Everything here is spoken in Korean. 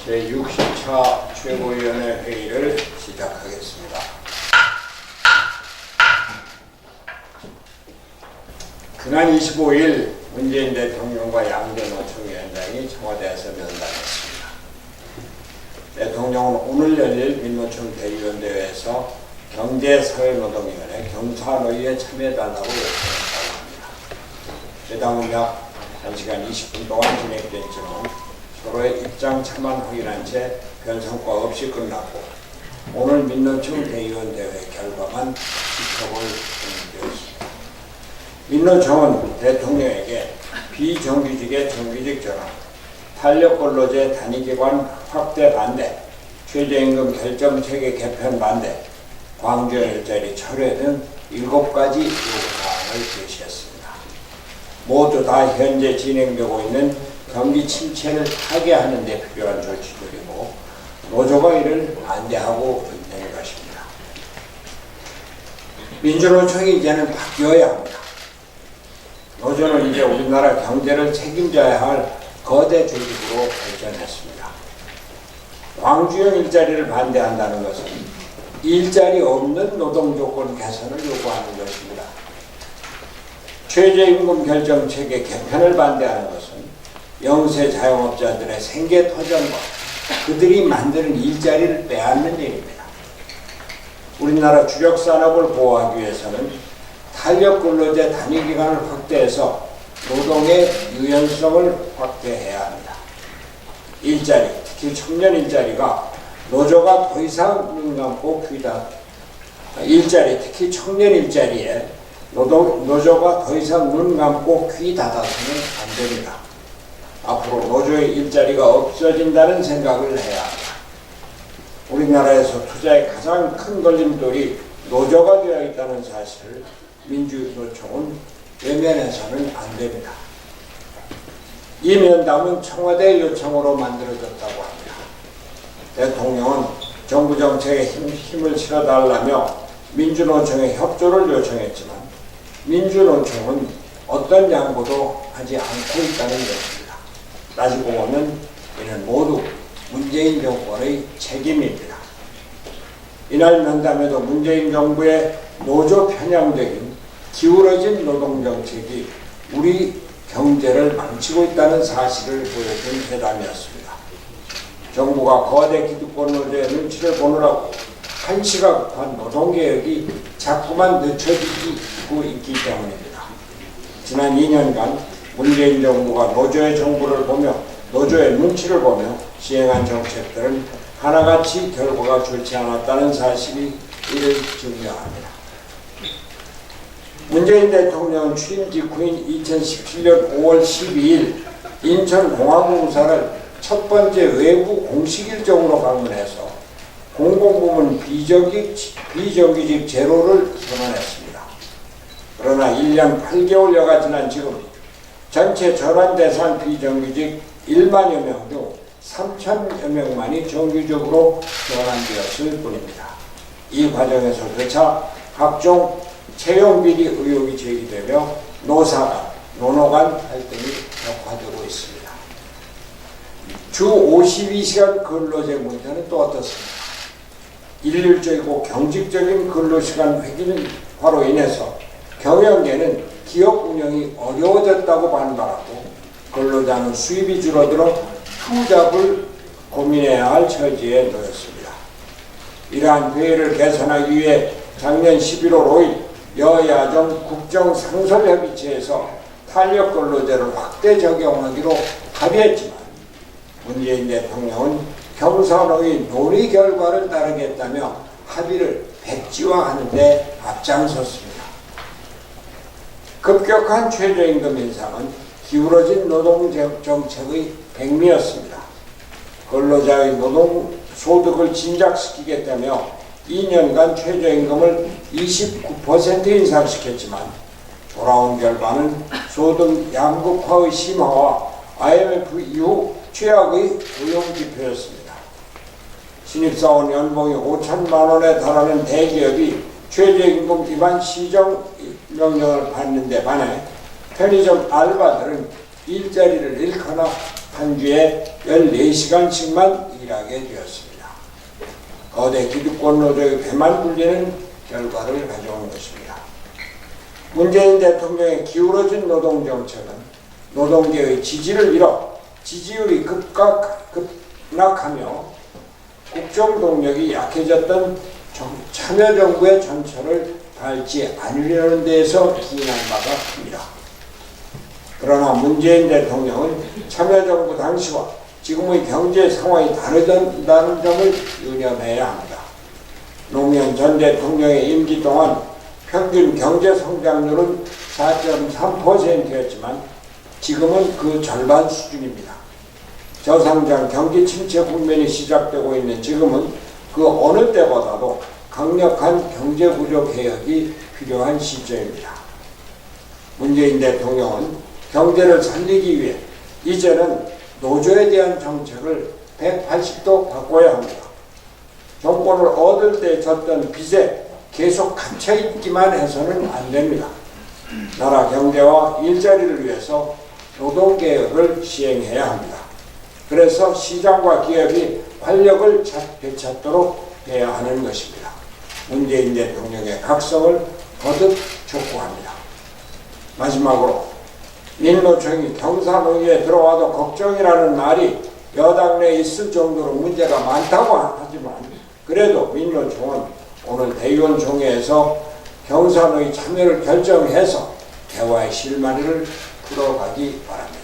제60차 최고위원회 회의를 시작하겠습니다. 지난 25일 문재인 대통령과 양대 노총위원장이 청와대에서 면담했습니다. 대통령은 오늘 열릴 민노총 대의원대회에서 경제사회노동위원회 경사노위에 참여해달라고 요청했다고 합니다. 회담은 약 1시간 20분 동안 진행됐지만 서로의 입장 차만 확인한 채 별 성과 없이 끝났고 오늘 민노총 대의원대회 결과만 지켜볼 예정되었습니다. 민노총은 대통령에게 비정규직의 정규직 전환, 탄력근로제 단위기관 확대 반대, 최저임금 결정체계 개편 반대, 광주형 일자리 철회 등 7가지 요구사항을 제시했습니다. 모두 다 현재 진행되고 있는 경기 침체를 타개하는 데 필요한 조치들이고 노조가 이를 반대하고 있는 것입니다. 민주노총이 이제는 바뀌어야 합니다. 노조는 이제 우리나라 경제를 책임져야 할 거대 조직으로 발전했습니다. 광주형 일자리를 반대한다는 것은 일자리 없는 노동조건 개선을 요구하는 것입니다. 최저임금 결정체계 개편을 반대하는 것은 영세 자영업자들의 생계터전과 그들이 만드는 일자리를 빼앗는 일입니다. 우리나라 주력산업을 보호하기 위해서는 탄력근로제 단위기간을 확대해서 노동의 유연성을 확대해야 합니다. 일자리, 특히 청년 일자리가 노조가 더 이상 눈 감고 특히 청년 일자리에 노조가 더 이상 눈 감고 귀 닫아서는 안 됩니다. 앞으로 노조의 일자리가 없어진다는 생각을 해야 합니다. 우리나라에서 투자의 가장 큰 걸림돌이 노조가 되어 있다는 사실을 민주노총은 외면해서는 안 됩니다. 이 면담은 청와대 요청으로 만들어졌다고 합니다. 대통령은 정부 정책에 힘을 실어달라며 민주노총에 협조를 요청했지만 민주노총은 어떤 양보도 하지 않고 있다는 것입니다. 따지고 보면 이는 모두 문재인 정권의 책임입니다. 이날 면담에도 문재인 정부의 노조 편향적인 기울어진 노동정책이 우리 경제를 망치고 있다는 사실을 보여준 회담이었습니다. 정부가 거대 기득권 노조의 눈치를 보느라고 한시각한 노동개혁이 자꾸만 늦춰지고 있기 때문입니다. 지난 2년간 문재인 정부가 노조의 정부를 보며 노조의 눈치를 보며 시행한 정책들은 하나같이 결과가 좋지 않았다는 사실이 이를 증명합니다. 문재인 대통령은 취임 직후인 2017년 5월 12일 인천공항공사를 첫 번째 외부 공식 일정으로 방문해서 공공부문 비정규직 제로를 선언했습니다. 그러나 1년 8개월여가 지난 지금 전체 전환 대상 비정규직 1만여 명 중 3천여 명만이 정규적으로 전환되었을 뿐입니다. 이 과정에서조차 각종 채용비리 의혹이 제기되며 노노 간 갈등이 격화되고 있습니다. 주 52시간 근로제 문제는 또 어떻습니까? 일률적이고 경직적인 근로시간 획일화로 인해서 경영계는 기업 운영이 어려워졌다고 반발하고 근로자는 수입이 줄어들어 투잡을 고민해야 할 처지에 놓였습니다. 이러한 피해를 개선하기 위해 작년 11월 5일 여야정 국정상설협의체에서 탄력근로제를 확대 적용하기로 합의했지만 문재인 대통령은 경사노위 논의 결과를 따르겠다며 합의를 백지화하는 데 앞장섰습니다. 급격한 최저임금 인상은 기울어진 노동정책의 백미였습니다. 근로자의 노동소득을 진작시키겠다며 2년간 최저임금을 29% 인상시켰지만 돌아온 결과는 소득 양극화의 심화와 IMF 이후 최악의 고용지표였습니다. 신입사원 연봉이 5천만 원에 달하는 대기업이 최저임금 위반 시정명령을 받는 데 반해 편의점 알바들은 일자리를 잃거나 한 주에 14시간씩만 일하게 되었습니다. 거대 기득권 노조의 배만 불리는 결과를 가져온 것입니다. 문재인 대통령의 기울어진 노동정책은 노동계의 지지를 잃어 지지율이 급락하며 국정동력이 약해졌던 참여정부의 전철을 밟지 않으려는 데에서 기인한 바가 큽니다. 그러나 문재인 대통령은 참여정부 당시와 지금의 경제 상황이 다르다는 점을 유념해야 합니다. 노무현 전 대통령의 임기 동안 평균 경제 성장률은 4.3%였지만 지금은 그 절반 수준입니다. 저성장 경기 침체 국면이 시작되고 있는 지금은 그 어느 때보다도 강력한 경제구조 개혁이 필요한 시점입니다. 문재인 대통령은 경제를 살리기 위해 이제는 노조에 대한 정책을 180도 바꿔야 합니다. 정권을 얻을 때 졌던 빚에 계속 갇혀있기만 해서는 안 됩니다. 나라 경제와 일자리를 위해서 노동개혁을 시행해야 합니다. 그래서 시장과 기업이 활력을 되찾도록 해야 하는 것입니다. 문재인 대통령의 각성을 거듭 촉구합니다. 마지막으로 민노총이 경사노위에 들어와도 걱정이라는 말이 여당 내에 있을 정도로 문제가 많다고 하지만 그래도 민노총은 오늘 대의원 총회에서 경사노위 참여를 결정해서 대화의 실마리를 풀어가기 바랍니다.